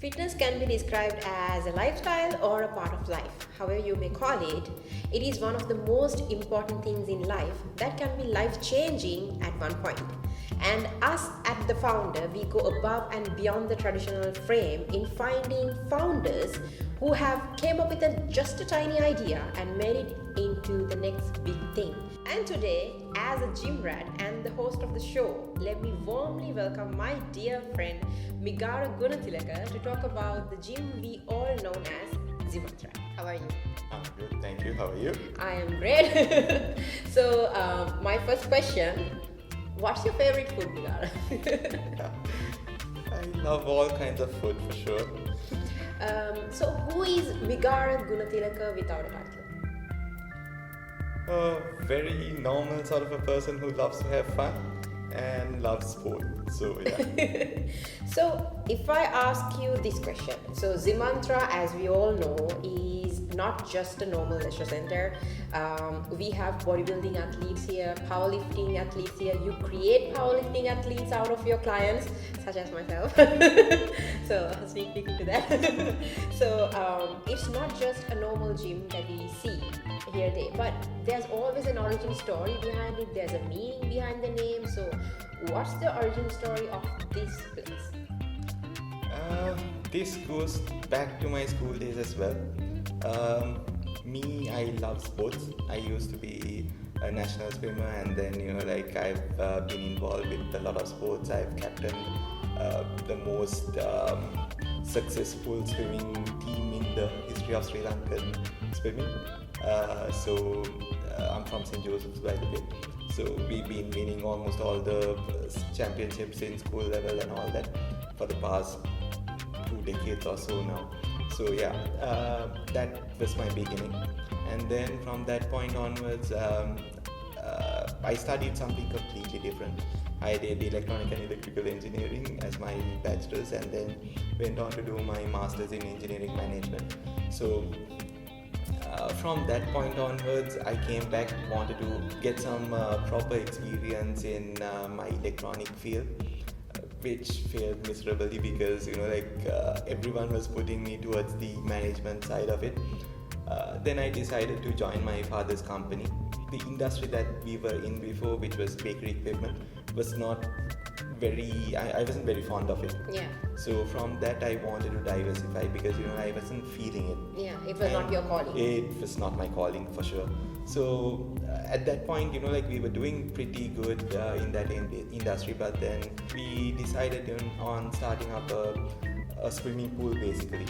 Fitness can be described as a lifestyle or a part of life, however you may call it. It is one of the most important things in life that can be life changing at one point. And us at the Founder, we go above and beyond the traditional frame in finding founders who have came up with just a tiny idea and made it into the next big thing. And today, as a gym rat and the host of the show, let me warmly welcome my dear friend Migara Gunatilaka to talk about the gym we all know as Zimantra. How are you? I'm good, thank you. How are you? I am great. So, my first question, what's your favorite food, Migara? I love all kinds of food for sure. So, who is Migara Gunatilaka without a title? A very normal sort of a person who loves to have fun and loves sport. So yeah. So, if I ask you this question, so Zimantra, as we all know, is not just a normal leisure center. We have bodybuilding athletes here, powerlifting athletes here. You create powerlifting athletes out of your clients, such as myself. So, sneak peek into that. So, it's not just a normal gym that we see here and there, but there's always an origin story behind it. There's a meaning behind the name. So, what's the origin story of this place? This goes back to my school days as well. I love sports. I used to be a national swimmer, and then I've been involved with a lot of sports. I've captained the most successful swimming team in the history of Sri Lankan swimming. I'm from St. Joseph's, by the way. So we've been winning almost all the championships in school level and all that for the past 2 decades or so now. So yeah, that was my beginning. And then from that point onwards, I studied something completely different. I did electronic and electrical engineering as my bachelor's, and then went on to do my master's in engineering management. So from that point onwards, I came back, wanted to get some proper experience in my electronic field, which failed miserably because everyone was putting me towards the management side of it. Then I decided to join my father's company. The industry that we were in before, which was bakery equipment, was not I wasn't very fond of it. Yeah. So from that I wanted to diversify because I wasn't feeling it. Yeah, it was not your calling. It was not my calling for sure. So at that point, we were doing pretty good in that industry, but then we decided on starting up a swimming pool basically.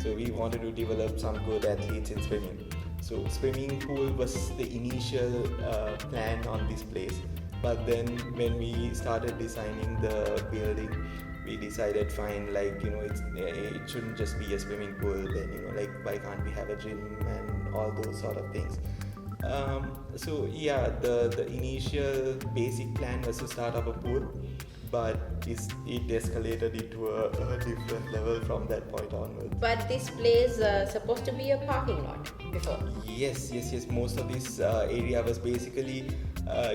So we wanted to develop some good athletes in swimming. So swimming pool was the initial plan on this place. But then when we started designing the building, we decided fine, it shouldn't just be a swimming pool. Then why can't we have a gym and all those sort of things. So yeah, the initial basic plan was to start up a pool, but it escalated into a different level from that point onwards. But this place supposed to be a parking lot before. Yes. Most of this area was basically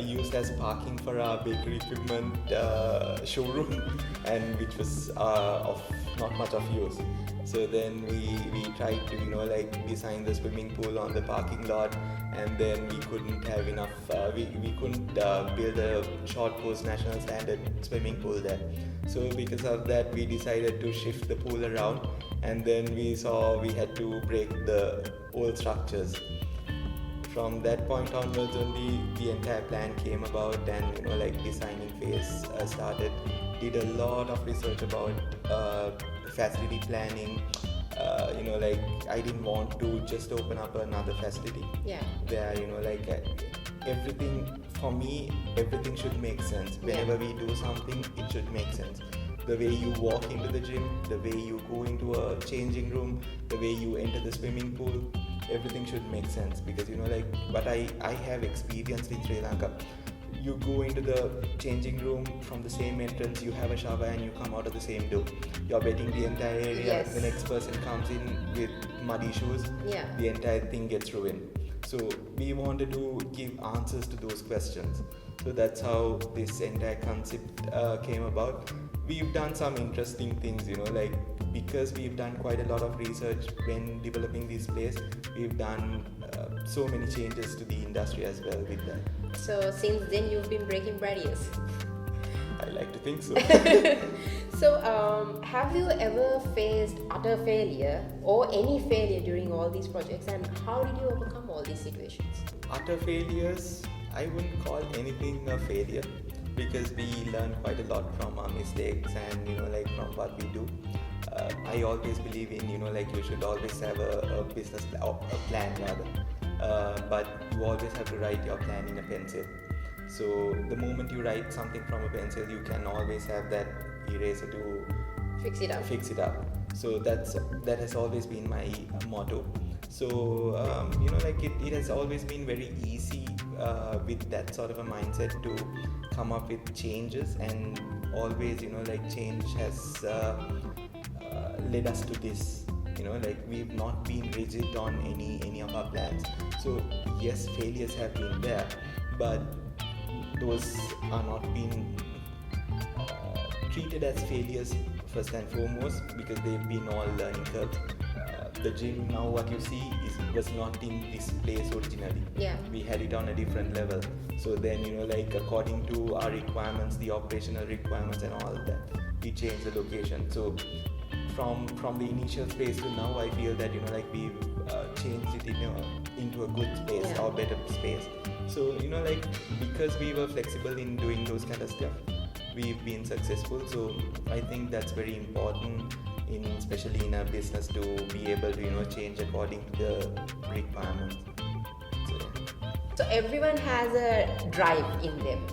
used as parking for our bakery equipment showroom, and which was of not much of use. So then we tried to design the swimming pool on the parking lot, and then we couldn't have enough. We couldn't build a short course national standard swimming pool there. So because of that, we decided to shift the pool around, and then we saw we had to break the old structures. From that point onwards, only the entire plan came about, and designing phase started. Did a lot of research about facility planning. I didn't want to just open up another facility. Yeah. There, everything for me, everything should make sense. Whenever we do something, it should make sense. The way you walk into the gym, the way you go into a changing room, the way you enter the swimming pool, everything should make sense. Because what I have experienced in Sri Lanka, you go into the changing room from the same entrance, you have a shower, and you come out of the same door. You're wetting the entire area. Yes. The next person comes in with muddy shoes. Yeah. The entire thing gets ruined. So we wanted to give answers to those questions. So that's how this entire concept came about. we've done some interesting things, like because we've done quite a lot of research when developing this place, we've done so many changes to the industry as well with that. So since then you've been breaking barriers. I like to think so. So have you ever faced utter failure or any failure during all these projects, and how did you overcome all these situations? Utter failures, I wouldn't call anything a failure, because we learn quite a lot from our mistakes and from what we do. I always believe in you should always have a business or a plan rather, but you always have to write your plan in a pencil. So the moment you write something from a pencil, you can always have that eraser to Fix it up. So that has always been my motto. So it has always been very easy with that sort of a mindset to come up with changes, and always change has led us to this. We've not been rigid on any of our plans. So yes, failures have been there, but those are not being treated as failures first and foremost, because they've been all learning curves. The gym now, what you see was not in this place originally. Yeah. We had it on a different level. So then according to our requirements, the operational requirements and all that, we changed the location. So from the initial space to now, I feel that we've changed it into a good space, Yeah. or better space. So because we were flexible in doing those kind of stuff, we've been successful. So I think that's very important, especially in a business, to be able to change according to the requirements. So, yeah. So everyone has a drive in them,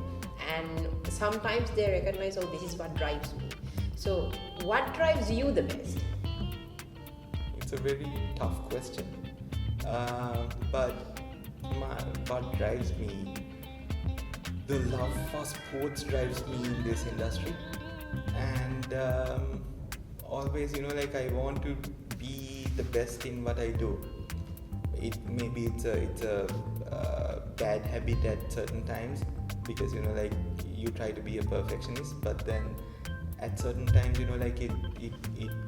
and sometimes they recognize, oh, this is what drives me. So what drives you the best? It's a very tough question, but what drives me, the love for sports drives me in this industry, and always I want to be the best in what I do. Maybe it's a bad habit at certain times, because you try to be a perfectionist, but then at certain times it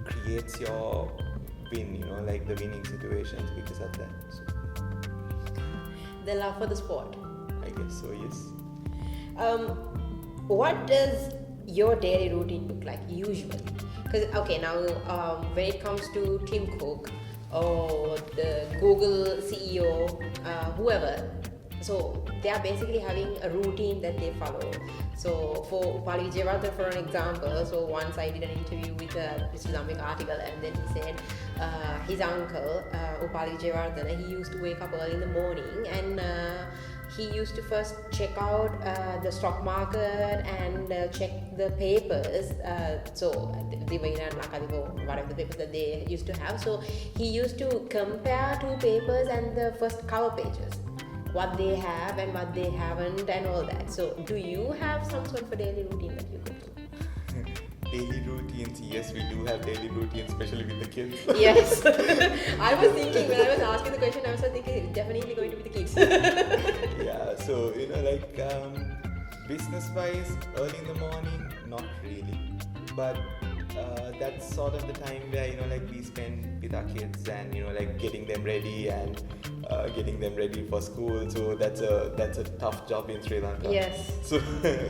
creates your win, the winning situations because of that. So The love for the sport. I guess so, yes. What does your daily routine look like usually? Because now when it comes to Tim Cook or the Google CEO, whoever, so they are basically having a routine that they follow. So for Upali Vijayawardena, for an example, so once I did an interview with Mr. Zambik article, and then he said his uncle, Upali Vijayawardena, he used to wake up early in the morning, and he used to first check out the stock market and check the papers. So the whatever the papers that they used to have. So he used to compare two papers and the first cover pages, what they have and what they haven't, and all that. So do you have some sort of a daily routine that you go through? Daily routines, yes, we do have daily routines, especially with the kids. Yes. I was thinking, when I was asking the question, I was thinking it's definitely going to be the kids. Yeah, so business wise, early in the morning, not really, but that's sort of the time where we spend with our kids, and getting them ready and getting them ready for school. So that's a tough job in Sri Lanka. Yes. So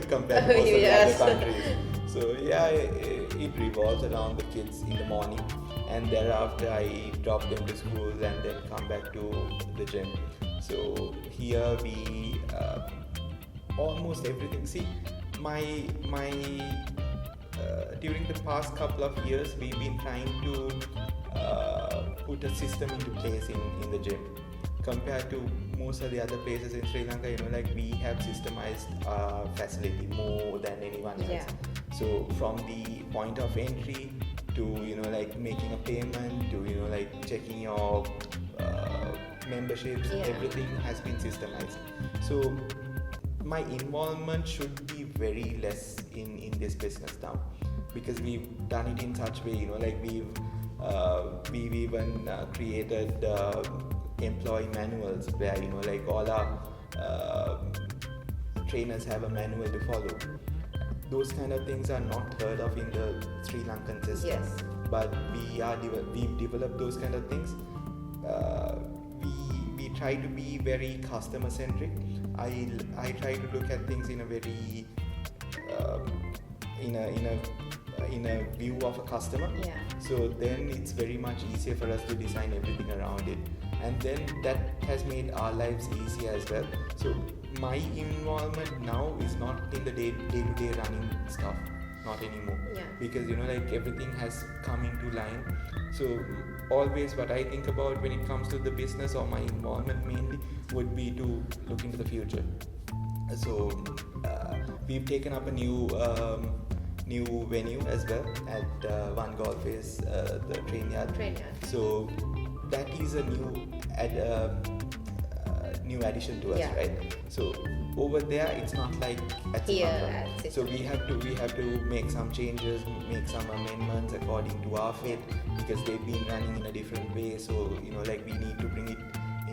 compared to most of the Yes. other countries. So yeah, it revolves around the kids in the morning, and thereafter I drop them to school and then come back to the gym. So here we almost everything. See, my during the past couple of years, we've been trying to put a system into place in the gym. Compared to most of the other places in Sri Lanka, we have systemized our facility more than anyone else. Yeah. So from the point of entry to making a payment to checking your memberships, Yeah. everything has been systemized. So my involvement should be very less in this business now, because we've done it in such way, we've even created employee manuals where all our trainers have a manual to follow. those kind of things are not heard of in the Sri Lankan system. Yes. But we've developed those kind of things. We try to be very customer centric. I try to look at things in a very in a view of a customer. Yeah. So then it's very much easier for us to design everything around it, and then that has made our lives easier as well. So my involvement now is not in the day-to-day running stuff, not anymore. Yeah. Because like everything has come into line. So always what I think about when it comes to the business, or my involvement mainly, would be to look into the future. So we've taken up a new venue as well at One Golf is the train yard. So that is a new addition to us, Yeah. right? So over there it's not like at Here Zimantra. at So we have to make some changes, make some amendments according to our fit, because they've been running in a different way. So we need to bring it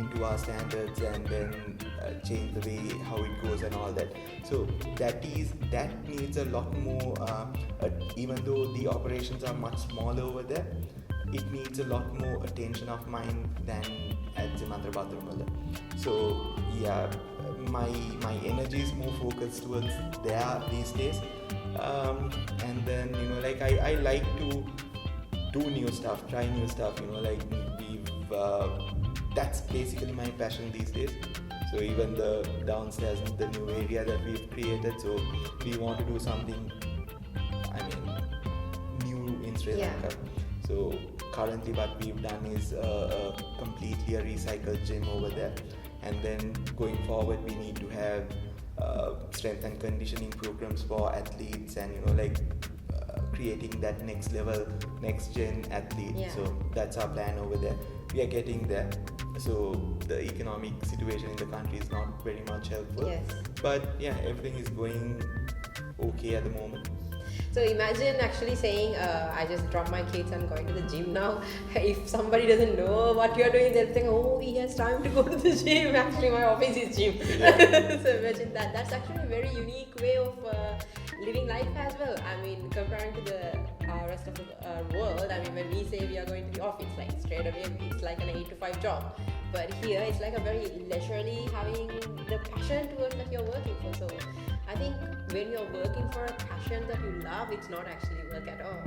into our standards, and then change the way how it goes and all that. So that needs a lot more. Even though the operations are much smaller over there, it needs a lot more attention of mine than at Zimantra Bathroom. So yeah, my energy is more focused towards there these days. And then I like to do new stuff, try new stuff. That's basically my passion these days. So even the downstairs, the new area that we've created, so we want to do something, new in Sri Lanka. So currently what we've done is completely a recycled gym over there, and then going forward we need to have strength and conditioning programs for athletes, and creating that next level, next gen athlete. Yeah. So that's our plan over there. We are getting there. So the economic situation in the country is not very much helpful. Yes. But yeah, everything is going okay at the moment. So imagine actually saying, I just dropped my kids, I'm going to the gym now. If somebody doesn't know what you're doing, they'll think, oh, he has time to go to the gym. Actually, my office is gym. Yeah. So imagine that. That's actually a very unique way of living life as well. Comparing to the rest of the world, when we say we are going to the office, like straight away, it's like an 8 to 5 job. But here, it's like a very leisurely, having the passion towards that you're working for. So I think when you're working for a passion that you love, it's not actually work at all.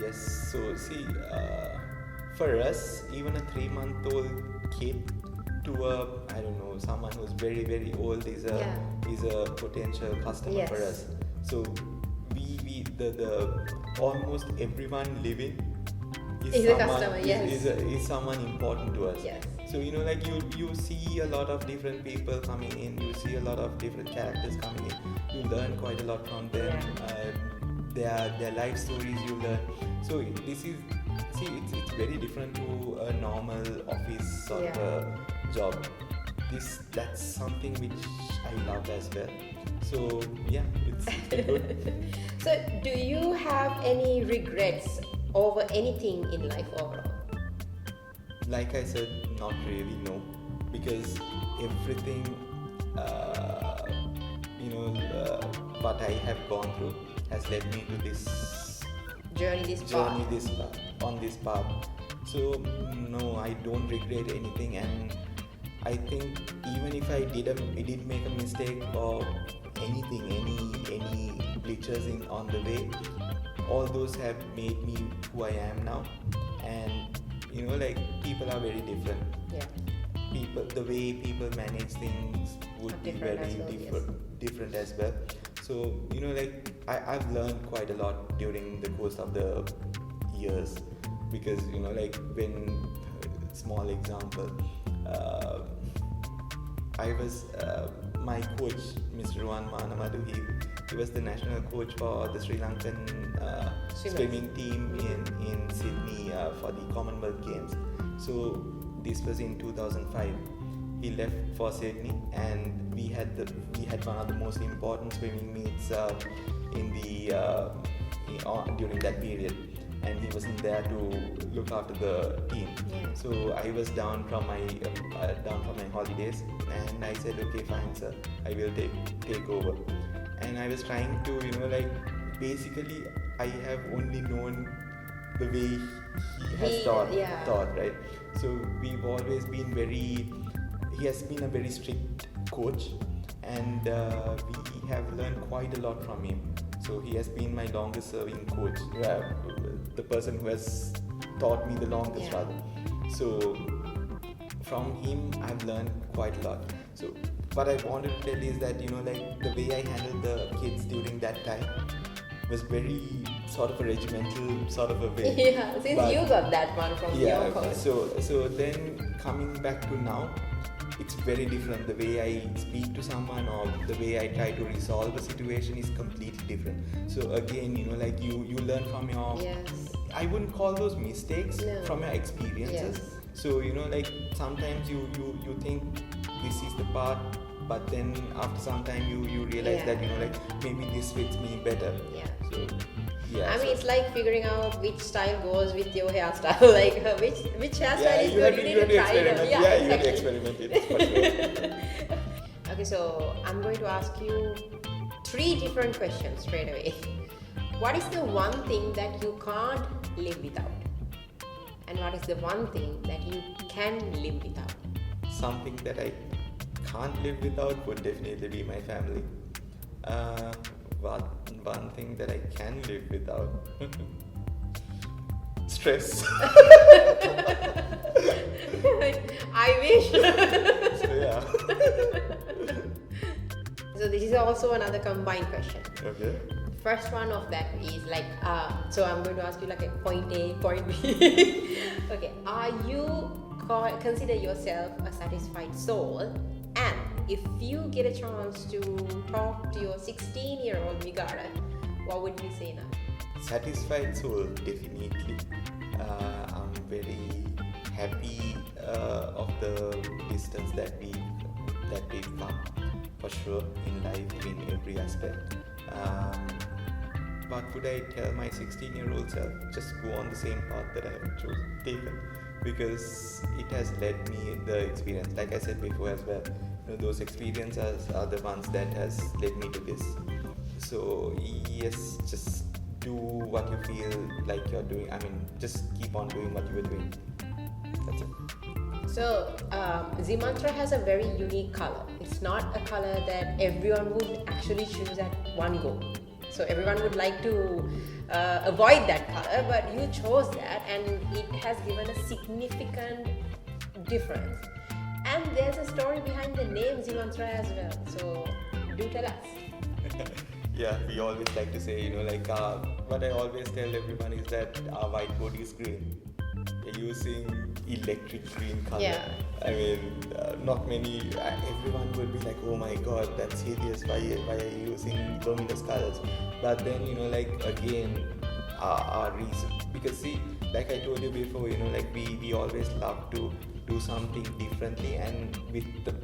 Yes, so see, for us, even a 3-month-old kid to someone who's very, very old is a potential customer. Yes. For us. So the almost everyone living Is a customer, yes. is someone important to us. Yes. So you see a lot of different people coming in, you see a lot of different characters coming in, you learn quite a lot from them. Their life stories you learn. So it's very different to a normal office sort of a job. That's something which I love as well. So yeah, it's good. So do you have any regrets over anything in life overall? Like I said, not really, no, because everything what I have gone through has led me to this journey on this path. So no, I don't regret anything, and I think even if I did make a mistake or anything, any glitches on the way, all those have made me who I am now. And people are very different. Yeah. The way people manage things would be very different as well. So I've learned quite a lot during the course of the years, because when small example, I was my coach, Mr. Ruan Manamadu, he was the national coach for the Sri Lankan swimming team in Sydney for the Commonwealth Games. So this was in 2005. He left for Sydney, and we had one of the most important swimming meets during that period, and he wasn't there to look after the team. Yeah. So I was down from my holidays, and I said, okay, fine, sir, I will take over. and I was trying to, basically I have only known the way he has taught, right? So we've always been he has been a very strict coach, and we have learned quite a lot from him. So he has been my longest serving coach, the person who has taught me the longest rather. So from him I've learned quite a lot. So what I wanted to tell is that, the way I handled the kids during that time was very sort of a regimental sort of a way. Yeah, since you got that one from your coach. So then coming back to now, it's very different. The way I speak to someone or the way I try to resolve a situation is completely different. So again, you learn from your, I wouldn't call those mistakes, from your experiences. So, sometimes you think this is the part, but then after some time you realize that, maybe this fits me better. So, it's like figuring out which style goes with your hairstyle, like which hairstyle is good. You need to try it. You have to experiment it for sure. Okay, so I'm going to ask you 3 different questions straight away. What is the one thing that you can't live without? And what is the one thing that you can live without? Something that I can't live without would definitely be my family. One thing that I can live without, stress. I wish. So this is also another combined question. Okay. First one of that is so I'm going to ask you like a point A, point B. Okay, are you consider yourself a satisfied soul? And if you get a chance to talk to your 16-year-old Migara, what would you say now? Satisfied soul, definitely. I'm very happy of the distance that we've come, for sure, in life, in every aspect. But would I tell my 16-year-old self, just go on the same path that I have taken? Because it has led me the experience. Like I said before as well, those experiences are the ones that has led me to this. So yes, just do what you feel like you're doing. Just keep on doing what you were doing. That's it. So Zimantra has a very unique color. It's not a color that everyone would actually choose at one go. So everyone would like to avoid that color, but you chose that, and it has given a significant difference. And there's a story behind the name Zimantra as well. So do tell us. Yeah, we always like to say, what I always tell everyone is that our whiteboard is green. We're using electric green color. Yeah. Not many, everyone will be like, oh my god, that's hideous, why are you using luminous colors? But then, again, our reason, because see, like I told you before, we always love to do something differently, and with the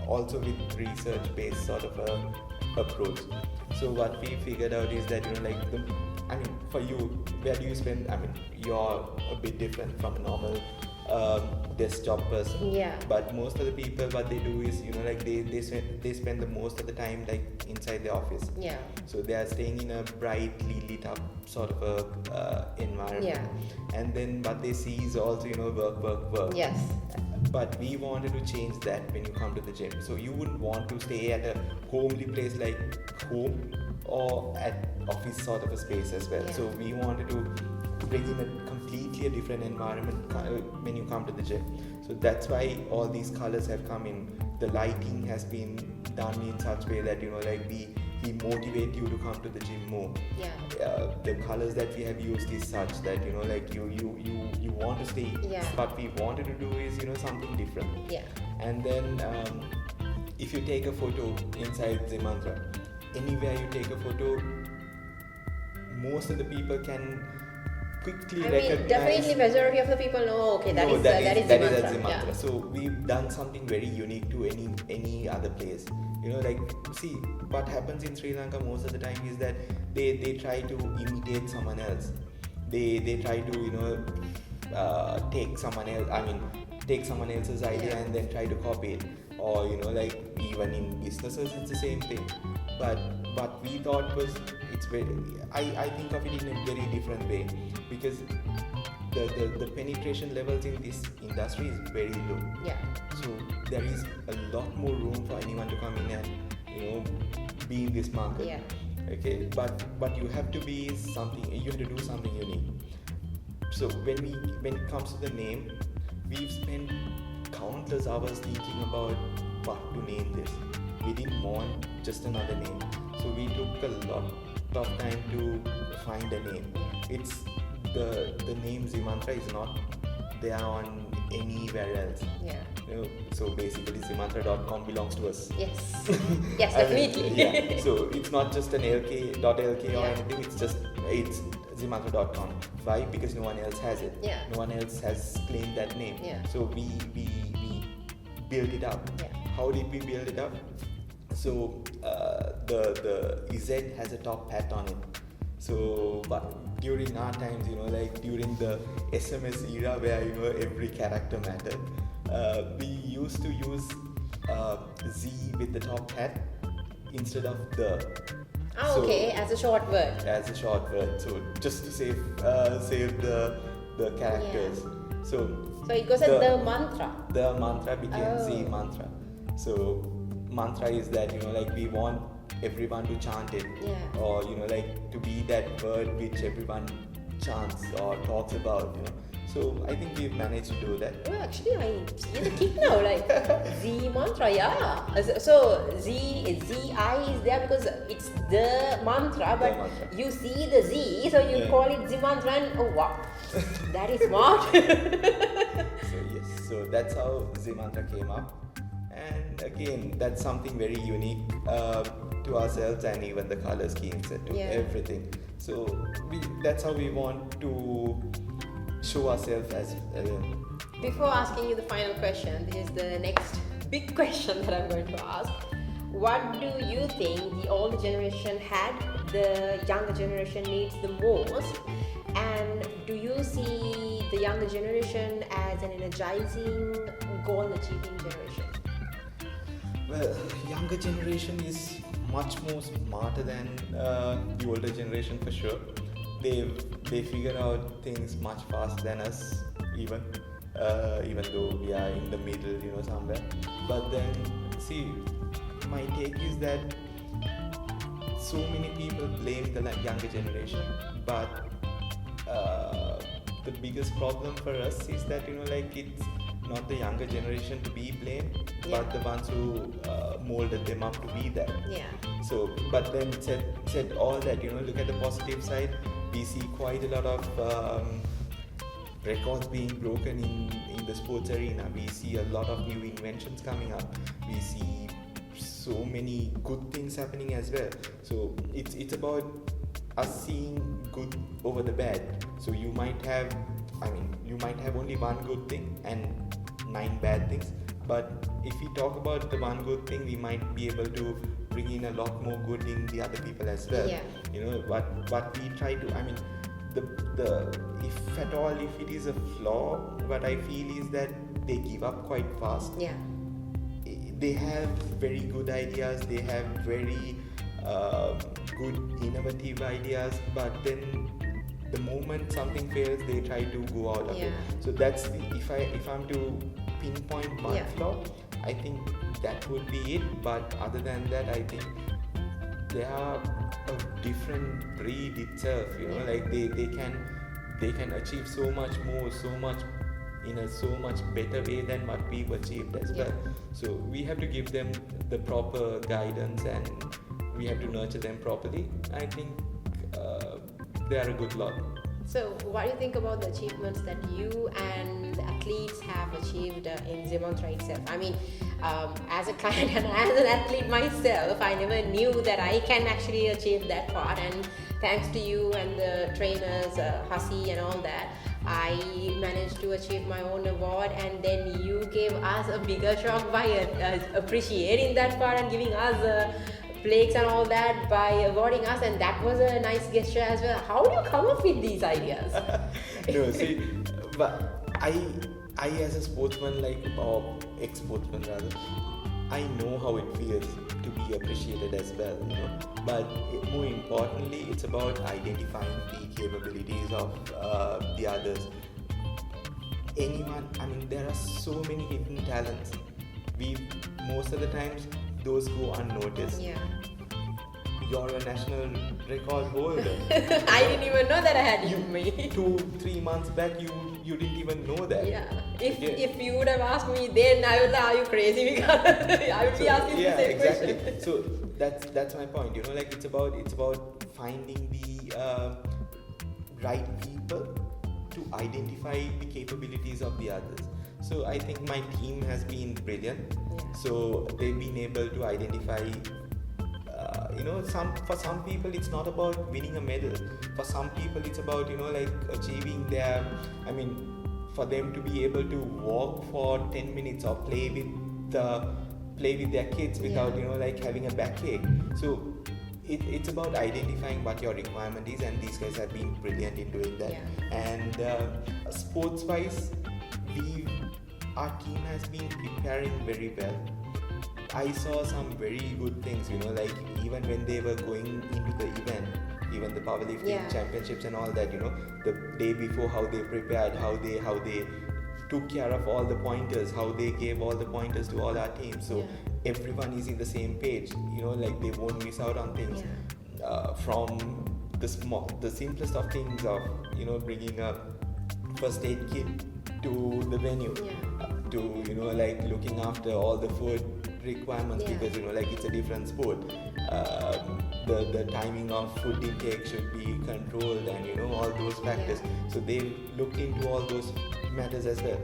also with research-based sort of a approach. So what we figured out is that, for you, where do you spend, you're a bit different from a normal desktop person. Yeah. But most of the people, what they do is, they spend the most of the time inside the office. Yeah. So they are staying in a brightly lit up sort of a environment. Yeah. And then what they see is also, work. Yes. But we wanted to change that when you come to the gym. So you wouldn't want to stay at a homely place like home or at office sort of a space as well. Yeah. So we wanted to bring in a completely different environment when you come to the gym. So that's why all these colors have come in. The lighting has been done in such way that we motivate you to come to the gym more. Yeah. The colors that we have used is such that you want to stay. Yeah. What we wanted to do is something different. Yeah. And then if you take a photo inside Zimantra, anywhere you take a photo, most of the people can quickly recognize. Definitely majority of the people know, okay, that is Zimantra. Yeah. So we've done something very unique to any other place. See, what happens in Sri Lanka most of the time is that they try to imitate someone else. They try to take someone else's idea and then try to copy it. Or even in businesses it's the same thing. But what we thought was, it's very, I think of it in a very different way, because the penetration levels in this industry is very low. Yeah. So there is a lot more room for anyone to come in and, be in this market. Yeah. Okay, but you have to be something. You have to do something unique. So when it comes to the name, we've spent countless hours thinking about what to name this. We didn't want just another name, so we took a lot of time to find a name. It's the name Zimantra is not there on anywhere else. Yeah. So basically Zimantra.com belongs to us. Yes. Yes, definitely. Yeah. So it's not just an .lk or Yeah. anything. It's Zimantra.com. Why? Because no one else has it. Yeah. No one else has claimed that name. Yeah. So we built it up. Yeah. How did we build it up? So the Z has a top hat on it. So, but during our times, during the SMS era where every character mattered, we used to use Z with the top hat instead of the. So, okay, as a short word. As a short word. So just to save the characters. Yeah. So it goes as the mantra. The mantra became Z mantra. So mantra is that we want everyone to chant it, or to be that word which everyone chants or talks about. So I think we've managed to do that. Oh, actually, I see the kick now. Z mantra, yeah. So Z I is there because it's the mantra, but you see the Z, so you call it Zimantra, and oh wow, that is smart. So that's how Zimantra came up. And again, that's something very unique to ourselves, and even the color schemes and to everything. So that's how we want to show ourselves as. Before asking you the final question, this is the next big question that I'm going to ask. What do you think the older generation had, the younger generation needs the most? And do you see the younger generation as an energizing, goal-achieving generation? Well, younger generation is much more smarter than the older generation for sure. They figure out things much faster than us, even though we are in the middle, somewhere. But then, see, my take is that so many people blame the younger generation, but the biggest problem for us is that it's not the younger generation to be blamed, but the ones who molded them up to be that. Yeah. So, but then said all that, look at the positive side. We see quite a lot of records being broken in the sports arena. We see a lot of new inventions coming up. We see so many good things happening as well. So it's about us seeing good over the bad. So you might have only one good thing and 9 bad things, but if we talk about the one good thing, we might be able to bring in a lot more good in the other people as well. What we try to, the if at all, if it is a flaw, what I feel is that they give up quite fast. They have very good ideas, they have very good innovative ideas, but then the moment something fails, they try to go out of it. So that's if I'm to pinpoint one flaw, I think that would be it. But other than that, I think they are a different breed itself. They can achieve so much more, so much in a so much better way than what we've achieved as well. So we have to give them the proper guidance, and we have to nurture them properly. I think they are a good lot. So what do you think about the achievements that you and the athletes have achieved in Zimantra itself? As a client and as an athlete myself, I never knew that I can actually achieve that part, and thanks to you and the trainers, Hasi and all that, I managed to achieve my own award, and then you gave us a bigger shock by appreciating that part and giving us plaques and all that by awarding us, and that was a nice gesture as well. How do you come up with these ideas? No, see, but I as a sportsman, or ex-sportsman rather, I know how it feels to be appreciated as well, but more importantly, it's about identifying the capabilities of the others. There are so many hidden talents. We most of the times those go unnoticed. Yeah. You're a national record holder. I didn't even know that I had me. 2-3 months back, you didn't even know that. Yeah. If you would have asked me then, I would like, are you crazy? Because I would be asking the same exactly. question. So that's my point. It's about finding the right people to identify the capabilities of the others. So I think my team has been brilliant. Yeah. So they've been able to identify. For some people it's not about winning a medal. For some people it's about achieving their. For them to be able to walk for 10 minutes or play with their kids without having a backache. So it's about identifying what your requirement is, and these guys have been brilliant in doing that. Yeah. And sports wise, our team has been preparing very well. I saw some very good things, even when they were going into the event, even the powerlifting championships and all that, the day before, how they prepared, how they took care of all the pointers, how they gave all the pointers to all our teams. So everyone is in the same page, they won't miss out on things. From the simplest of things of, bringing a first aid kit to the venue, to, looking after all the food requirements, because it's a different sport. The timing of food intake should be controlled, and all those factors. So they looked into all those matters as well.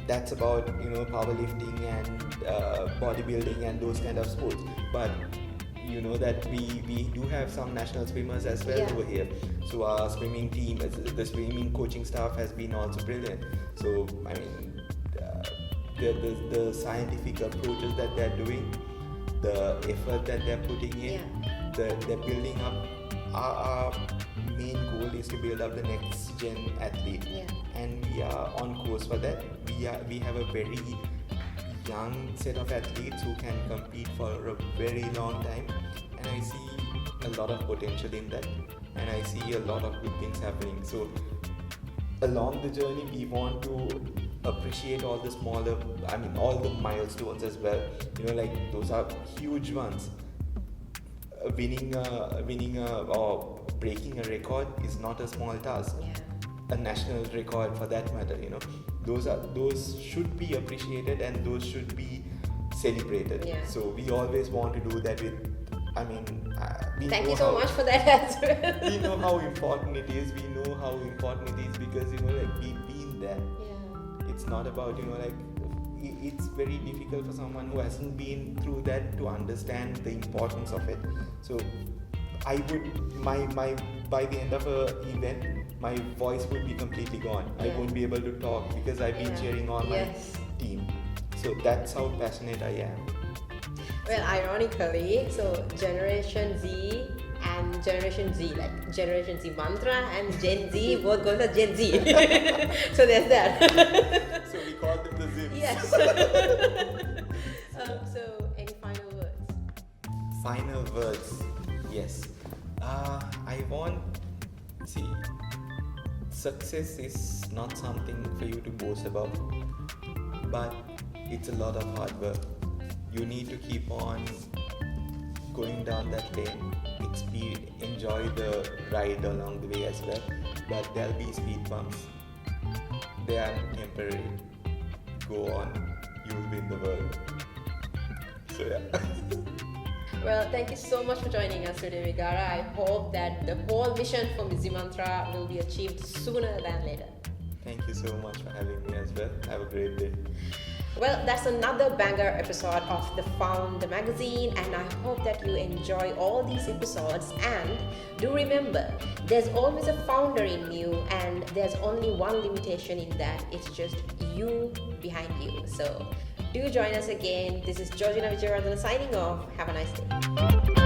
That's about powerlifting and bodybuilding and those kind of sports. But that we do have some national swimmers as well over here. So our swimming team, the swimming coaching staff has been also brilliant. So the scientific approaches that they're doing, the effort that they're putting in, they're building up. Our main goal is to build up the next gen athlete, and we are on course for that. We have a very young set of athletes who can compete for a very long time, and I see a lot of potential in that, and I see a lot of good things happening. So along the journey, we want to appreciate all the smaller, all the milestones as well. Those are huge ones. Winning or breaking a record is not a small task. A national record for that matter, those should be appreciated, and those should be celebrated. So we always want to do that with. Thank you so much for that as well. We know how important it is. We know how important it is because we've been there. It's not about it's very difficult for someone who hasn't been through that to understand the importance of it. So I would by the end of an event, my voice would be completely gone. I won't be able to talk because I've been cheering on my team. So that's how passionate I am. Well, ironically, so Generation Z and Generation Z, like Generation Zimantra and Gen Z, both goes as Gen Z. So there's that. So we call them the Zims. Yes. So any final words? Final words, yes. Success is not something for you to boast about, but it's a lot of hard work. You need to keep on going down that lane, enjoy the ride along the way as well, but there'll be speed bumps. They are temporary. Go on, you'll win the world. So yeah. Well, thank you so much for joining us today, Vigara. I hope that the whole mission for Zimantra will be achieved sooner than later. Thank you so much for having me as well. Have a great day. Well, that's another banger episode of the Found magazine, and I hope that you enjoy all these episodes. And do remember, there's always a founder in you, and there's only one limitation in that. It's just you behind you. So do join us again. This is Georgina Vijayaradhan signing off. Have a nice day.